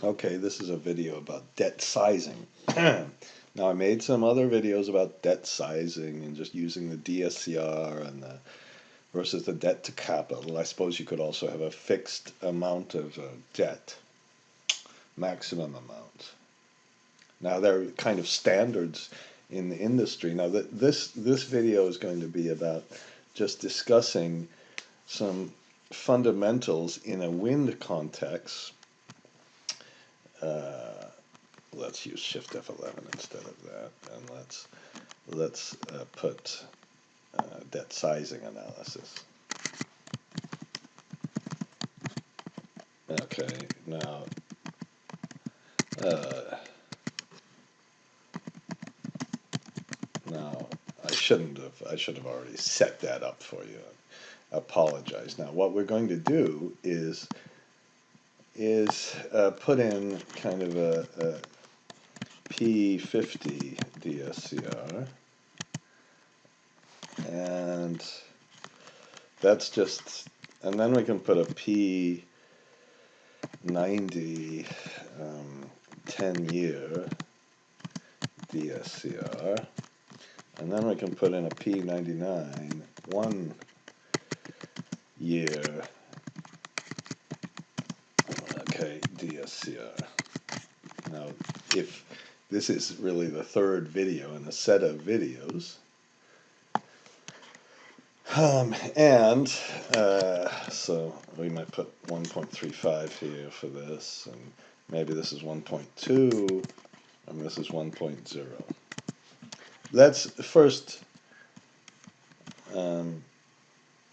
Okay, this is a video about debt sizing. Now, I made some other videos about debt sizing and just using the DSCR and versus the debt to capital. I suppose you could also have a fixed amount of debt, maximum amount. Now, there are kind of standards in the industry. Now, this video is going to be about just discussing some fundamentals in a wind context. Let's use Shift F11 instead of that, and let's put debt sizing analysis. Okay, now I should have already set that up for you. I apologize. Now, what we're going to do is put in kind of a P50 DSCR, and that's just, and then we can put a P90 10-year DSCR, and then we can put in a P99 1-year DSCR. Now, if this is really the third video in a set of videos, so we might put 1.35 here for this, and maybe this is 1.2, and this is 1.0. Let's first,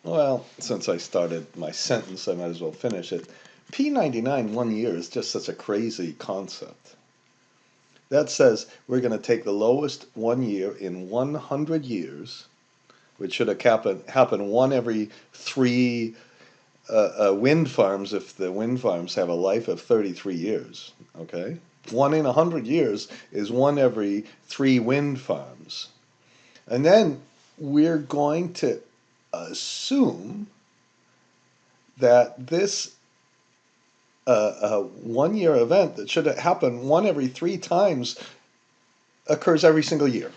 well, since I started my sentence, I might as well finish it. P99 1 year is just such a crazy concept. That says we're going to take the lowest 1 year in 100 years, which should happen one every 3 wind farms if the wind farms have a life of 33 years. Okay? 1 in 100 years is 1 every 3 wind farms. And then we're going to assume that this 1 year event that should happen 1 every 3 times occurs every single year.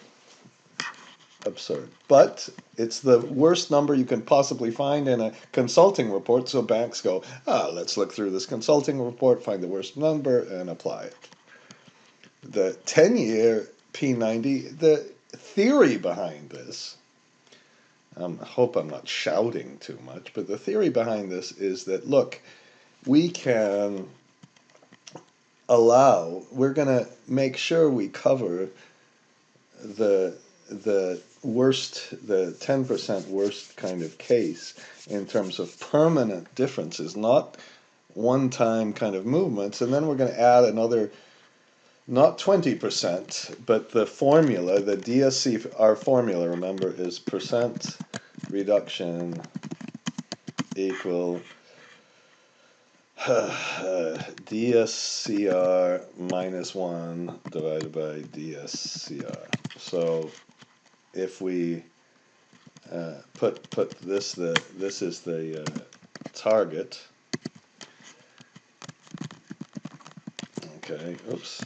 Absurd. But it's the worst number you can possibly find in a consulting report, so banks go, let's look through this consulting report, find the worst number, and apply it. The 10-year P90, the theory behind this, I hope I'm not shouting too much, but the theory behind this is that, look, we can we're going to make sure we cover the worst, the 10% worst kind of case in terms of permanent differences, not one-time kind of movements, and then we're going to add another, not 20%, but the formula, the DSCR formula, remember, is percent reduction equal DSCR minus 1 divided by DSCR. So if we put this, this is the target. Okay, oops.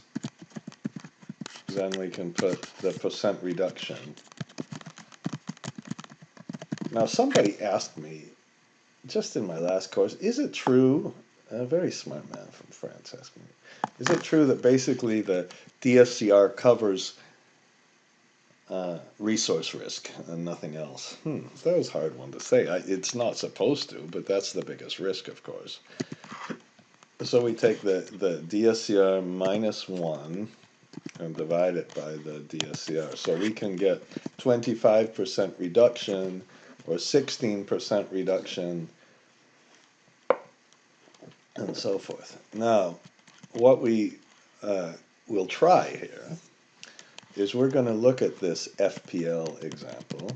Then we can put the percent reduction. Now, somebody asked me just in my last course, is it true? A very smart man from France asked me, is it true that basically the DSCR covers resource risk and nothing else? That was a hard one to say. It's not supposed to, but that's the biggest risk, of course. So we take the DSCR minus 1 and divide it by the DSCR. So we can get 25% reduction or 16% reduction and so forth. Now, what we will try here is we're going to look at this FPL example,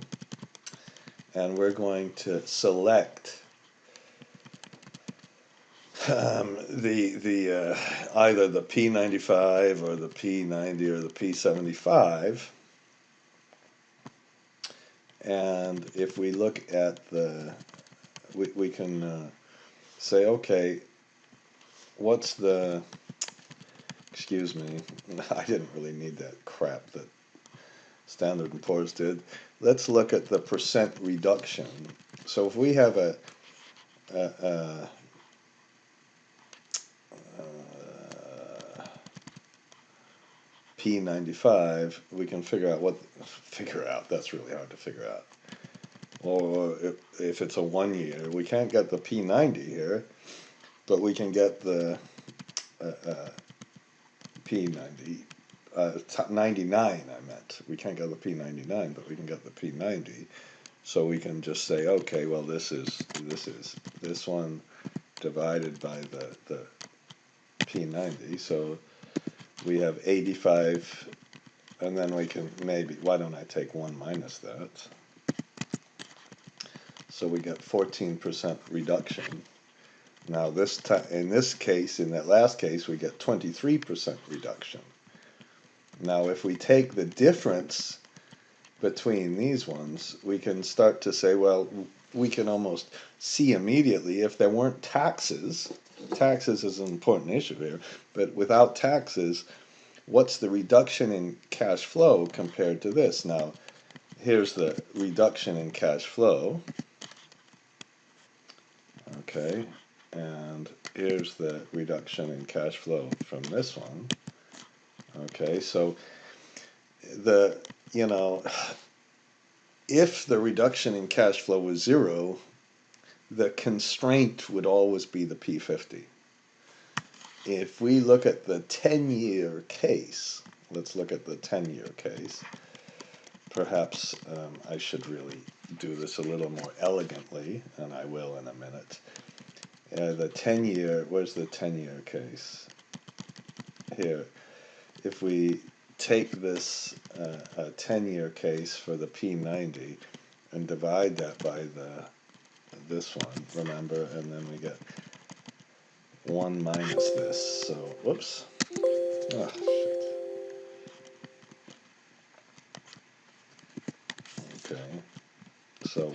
and we're going to select either the P95 or the P90 or the P75, and if we look at we can say, okay, what's the excuse me, I didn't really need that crap that Standard & Poor's did. Let's look at the percent reduction. So if we have a P95, we can figure out that's really hard to figure out. Or if it's a 1 year, we can't get the P90 here, but we can get the P90, 99 I meant. We can't get the P99, but we can get the P90. So we can just say, okay, well this is this one divided by the P90. So we have 85, and then we can maybe, why don't I take 1 minus that? So we get 14% reduction. Now in this case, in that last case, we get 23% reduction. Now if we take the difference between these ones, we can start to say, well, we can almost see immediately if there weren't taxes. Taxes is an important issue here, but without taxes, what's the reduction in cash flow compared to this? Now, here's the reduction in cash flow. Okay, and here's the reduction in cash flow from this one. Okay, so if the reduction in cash flow was 0, the constraint would always be the P50. If we look at the 10-year case, let's look at the 10-year case. Perhaps I should really do this a little more elegantly, and I will in a minute. The 10-year, where's the 10-year case? Here. If we take this 10-year case for the P90 and divide that by this one, remember, and then we get 1 minus this. So, whoops. Oh, shit. Okay. So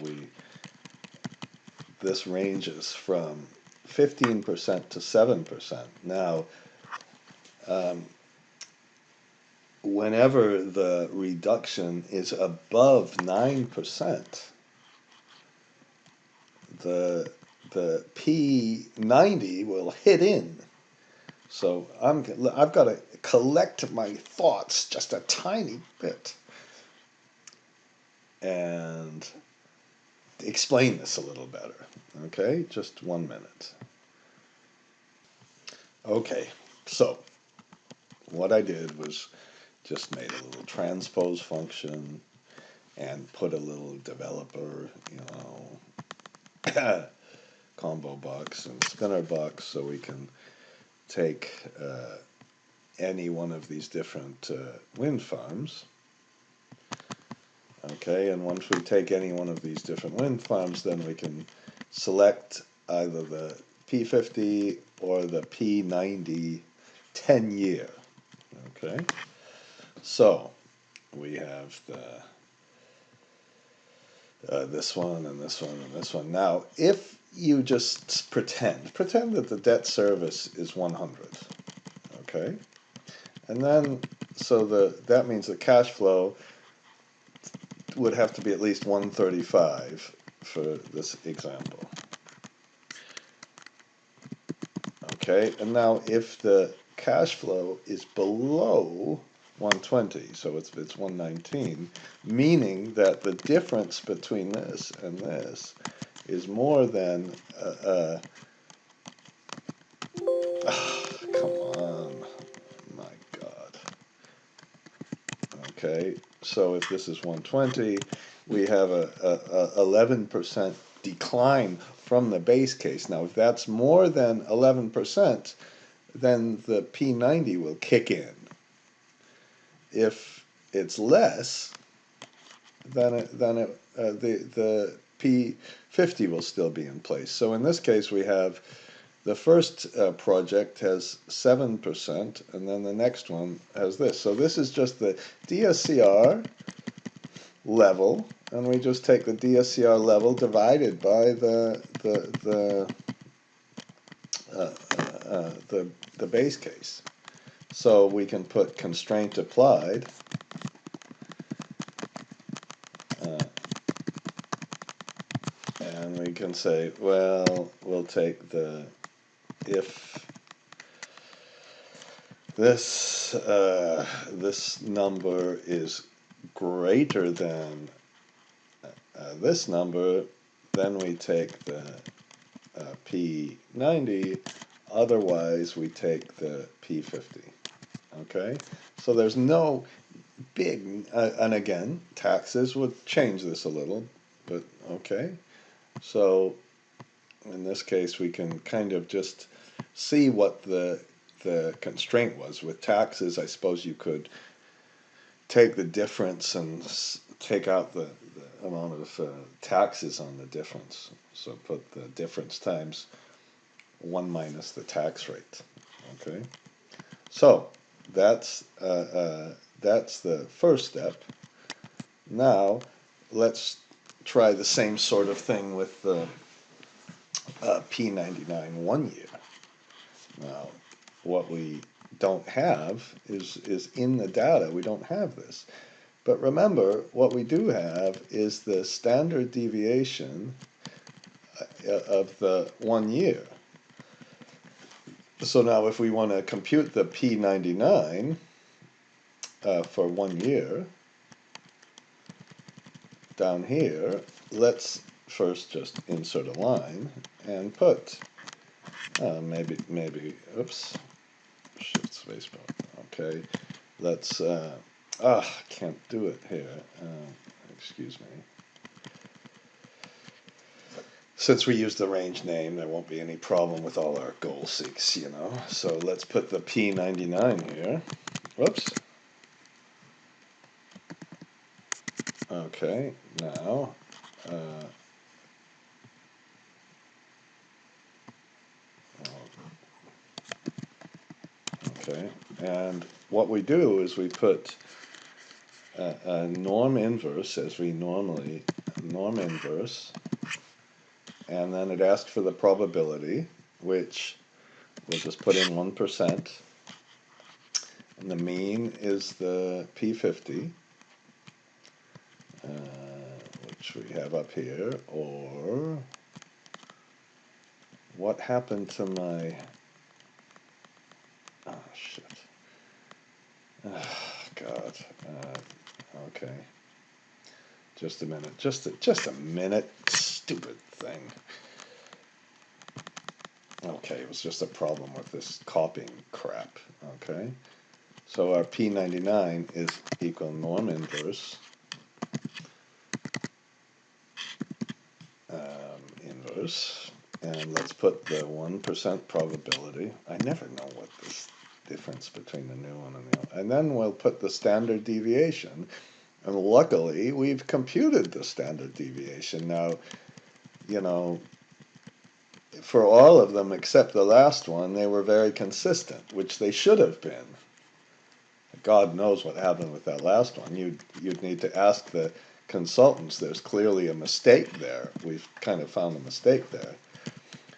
this ranges from 15% to 7%. Now, whenever the reduction is above 9%, the P90 will hit in. So I've got to collect my thoughts just a tiny bit and explain this a little better. Okay, just 1 minute. Okay, so what I did was just made a little transpose function and put a little developer, combo box and spinner box, so we can take any one of these different wind farms. Okay, and once we take any one of these different wind farms, then we can select either the P50 or the P90 10-year. Okay, so we have this one and this one and this one. Now, if you just pretend that the debt service is 100, okay, and then so that means the cash flow would have to be at least 135 for this example. Okay, and now if the cash flow is below 120, so it's 119, meaning that the difference between this and this is more than come on, my God. Okay, so if this is 120, we have a 11% decline from the base case. Now, if that's more than 11%, then the P90 will kick in. If it's less, then the P50 will still be in place. So in this case, we have the first project has 7%, and then the next one has this. So this is just the DSCR level, and we just take the DSCR level divided by the base case. So we can put constraint applied, and we can say, well, we'll take the if this this number is greater than this number, then we take the P90, otherwise we take the P50. Okay, so there's no big, and again, taxes would change this a little, but okay. So in this case, we can kind of just see what the constraint was. With taxes, I suppose you could take the difference and take out the amount of taxes on the difference. So put the difference times 1 minus the tax rate. Okay, so that's the first step. Now let's try the same sort of thing with the P99 1 year. Now, what we don't have is in the data. We don't have this. But remember, what we do have is the standard deviation of the 1 year. So now if we want to compute the P99 for 1 year, down here, let's first just insert a line and put maybe oops, shift space bar. Okay, let's can't do it here. Excuse me. Since we use the range name, there won't be any problem with all our goal seeks, you know. So let's put the P99 here. Whoops. Okay, now okay, and what we do is we put a norm inverse, as we normally norm inverse, and then it asks for the probability, which we'll just put in 1%, and the mean is the P50, which we have up here, or what happened to my, oh shit, oh, God, okay, just a minute, just a minute, stupid thing. Okay, it was just a problem with this copying crap. Okay, so our P99 is equal norm inverse inverse, and let's put the 1% probability. I never know what this difference between the new one and the old. And then we'll put the standard deviation, and luckily we've computed the standard deviation. Now, you know, for all of them except the last one, they were very consistent, which they should have been. God knows what happened with that last one. You'd need to ask the consultants. There's clearly a mistake there. We've kind of found a mistake there.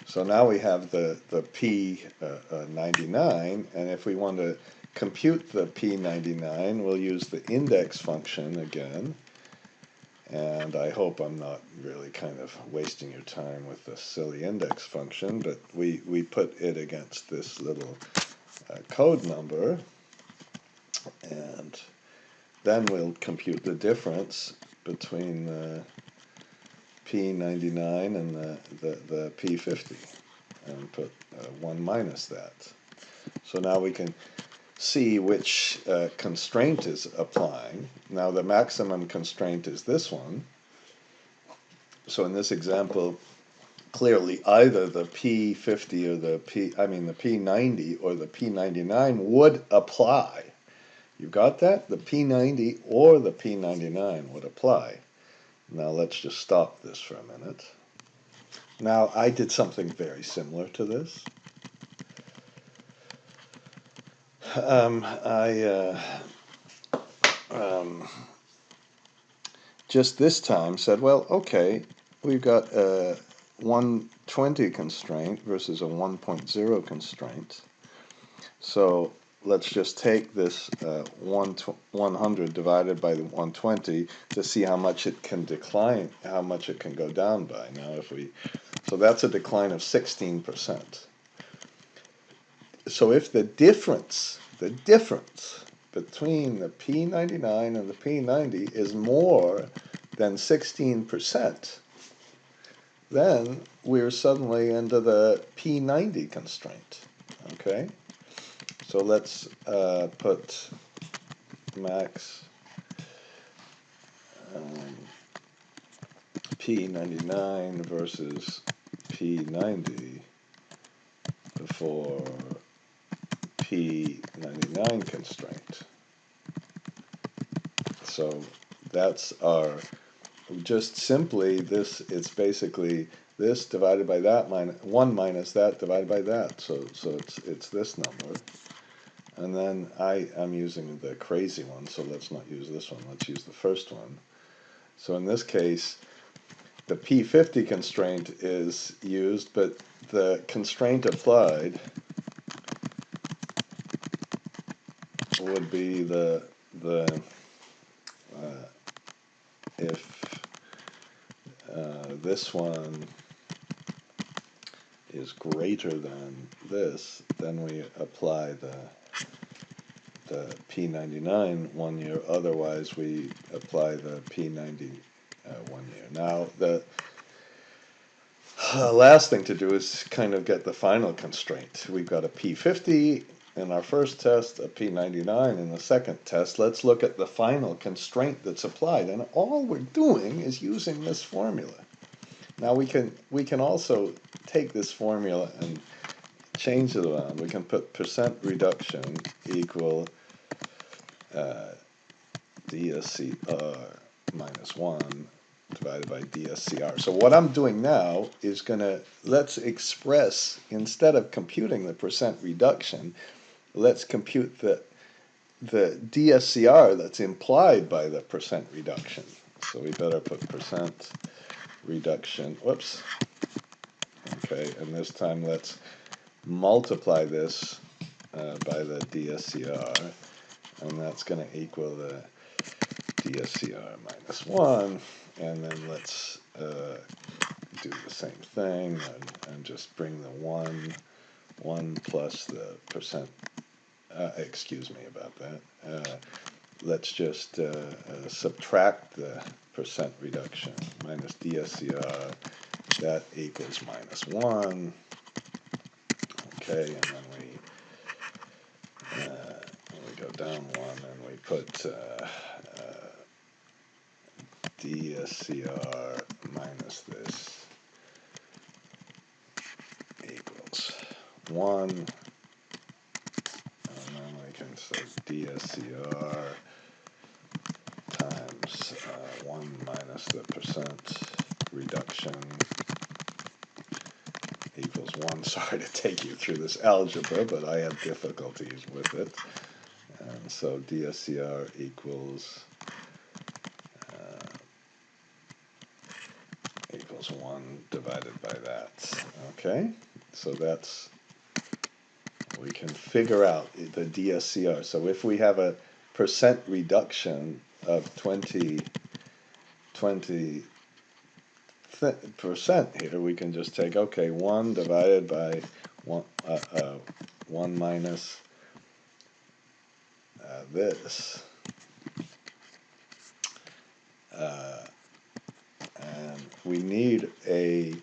So now we have the P99, and if we want to compute the P99, we'll use the index function again. And I hope I'm not really kind of wasting your time with the silly index function, but we put it against this little code number, and then we'll compute the difference between the P99 and the P50, and put 1 minus that. So now we can see which constraint is applying. Now the maximum constraint is this one. So in this example, clearly either the P50 or the P90 or the P99 would apply. You got that? The P90 or the P99 would apply. Now let's just stop this for a minute. Now I did something very similar to this. Just this time said, well, okay, we've got a 120 constraint versus a 1.0 constraint. So let's just take this 100 divided by the 120 to see how much it can decline, how much it can go down by. Now if we, so that's a decline of 16%. So if the difference between the P99 and the P90 is more than 16%, then we're suddenly into the P90 constraint. Okay? So let's put max P99 versus P90 before P99 constraint. So that's our, just simply this, it's basically this divided by that, 1 minus that divided by that. So it's this number. And then I'm using the crazy one, so let's not use this one. Let's use the first one. So in this case, the P50 constraint is used, but the constraint applied would be if this one is greater than this, then we apply the P99 1 year. Otherwise, we apply the P90 1 year. Now, the last thing to do is kind of get the final constraint. We've got a P50 in our first test, a P99 in the second test. Let's look at the final constraint that's applied, and all we're doing is using this formula. Now we can also take this formula and change it around. We can put percent reduction equal DSCR minus 1 divided by DSCR. So what I'm doing now is let's express, instead of computing the percent reduction, let's compute the DSCR that's implied by the percent reduction. So we better put percent reduction, whoops, okay, and this time let's multiply this by the DSCR, and that's going to equal the DSCR minus 1, and then let's do the same thing and just bring the 1 plus the percent, excuse me about that, let's just subtract the percent reduction minus DSCR, that equals minus 1, okay, and then we go down 1 and we put DSCR minus this equals 1, and then we can say DSCR times 1 minus the percent reduction equals 1. Sorry to take you through this algebra, but I have difficulties with it. And so DSCR equals 1 divided by that. Okay, so that's, we can figure out the DSCR. So if we have a percent reduction of 20% here, we can just take, okay, 1 divided by 1 minus this, and we need a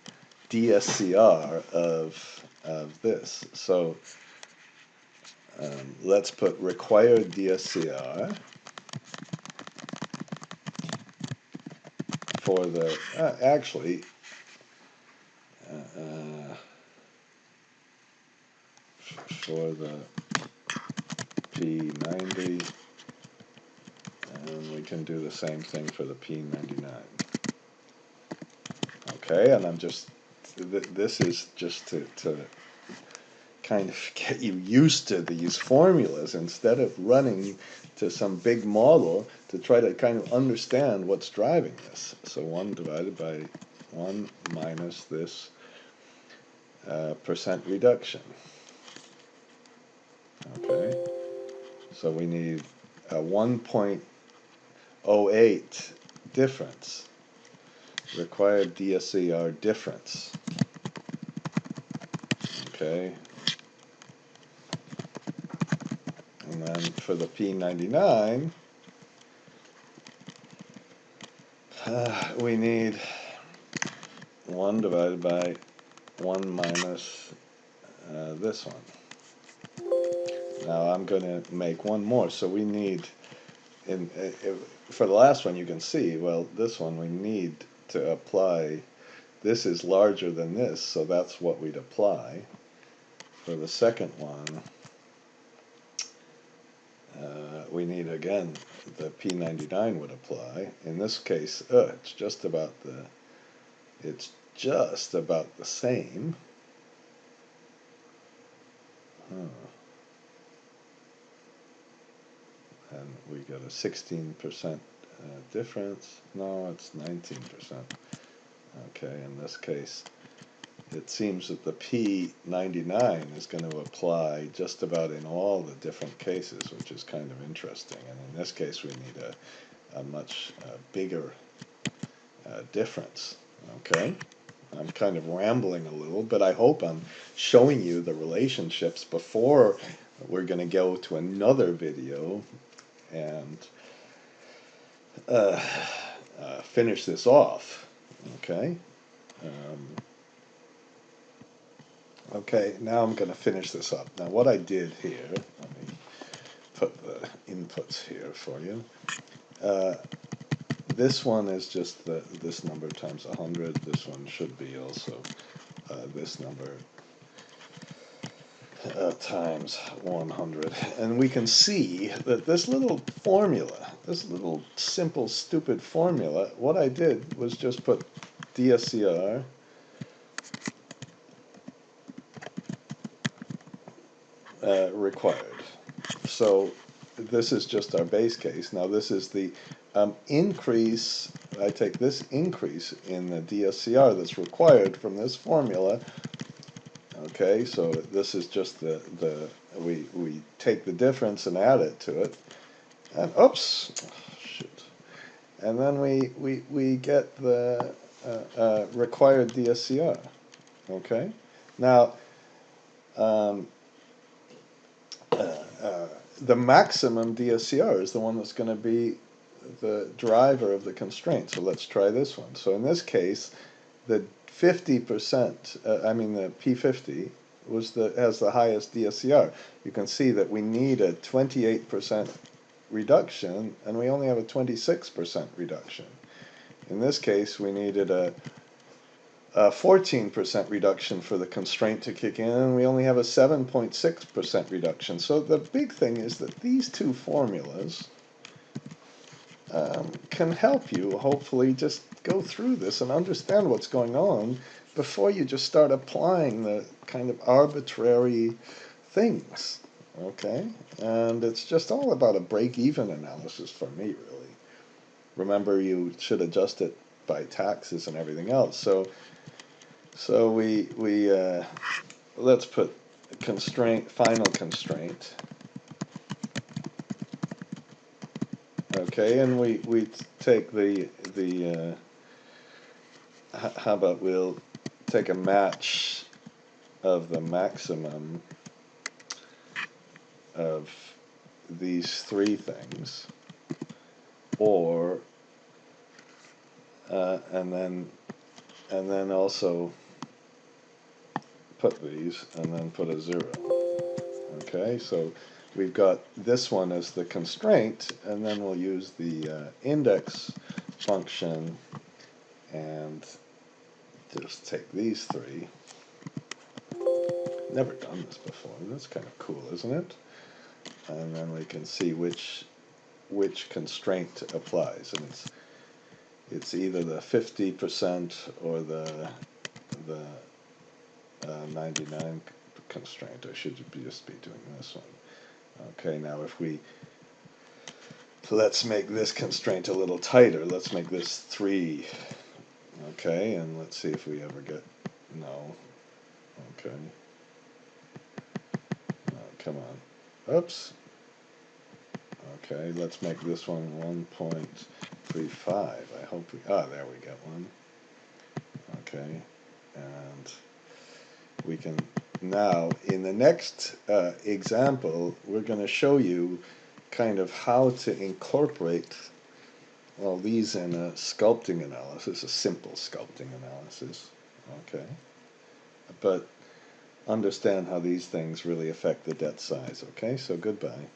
DSCR of this. So let's put required DSCR for the, actually, for the P90, and we can do the same thing for the P99. Okay, and I'm just, this is just to kind of get you used to these formulas instead of running to some big model to try to kind of understand what's driving this. So 1 divided by 1 minus this percent reduction. Okay, So we need a 1.08 difference, required DSCR difference. Okay. And then for the P99, we need 1 divided by 1 minus this one. Now I'm going to make one more, so we need, for the last one you can see, well, this one we need to apply, this is larger than this, so that's what we'd apply. For the second one, we need, again, the P99 would apply. In this case, it's just about the same. And we got a 16% difference. No, it's 19%. Okay, in this case, it seems that the P99 is going to apply just about in all the different cases, which is kind of interesting. And in this case, we need a much bigger difference. Okay, I'm kind of rambling a little, but I hope I'm showing you the relationships before we're going to go to another video and finish this off. Okay. Okay, now I'm going to finish this up. Now what I did here, let me put the inputs here for you. This one is just this number times 100. This one should be also this number times 100. And we can see that this little formula, this little simple stupid formula, what I did was just put DSCR required. So this is just our base case. Now this is the increase, I take this increase in the DSCR that's required from this formula. Okay, so this is just we take the difference and add it to it. And oops, shoot. And then we get the required DSCR. Okay, now the maximum DSCR is the one that's going to be the driver of the constraint. So let's try this one. So in this case, the 50%, the P50 has the highest DSCR. You can see that we need a 28% reduction, and we only have a 26% reduction. In this case, we needed a 14% reduction for the constraint to kick in, and we only have a 7.6% reduction. So the big thing is that these two formulas can help you hopefully just go through this and understand what's going on before you just start applying the kind of arbitrary things. Okay? And it's just all about a break-even analysis for me, really. Remember, you should adjust it by taxes and everything else. So we let's put constraint, final constraint. Okay, and we take how about we'll take a match of the maximum of these three things, or and then also put these and then put a 0. Okay, so we've got this one as the constraint, and then we'll use the index function and just take these three. Never done this before. That's kind of cool, isn't it? And then we can see which constraint applies, and it's either the 50% or the 99 constraint. I should just be doing this one. Okay, now let's make this constraint a little tighter. Let's make this 3. Okay, and let's see if we ever get no. Okay. Oh, come on. Oops. Okay, let's make this one 1.35. I hope we, there we got one. Okay, and we can now, in the next example, we're going to show you kind of how to incorporate all these in a sculpting analysis, a simple sculpting analysis. Okay, but understand how these things really affect the debt size. Okay, so goodbye.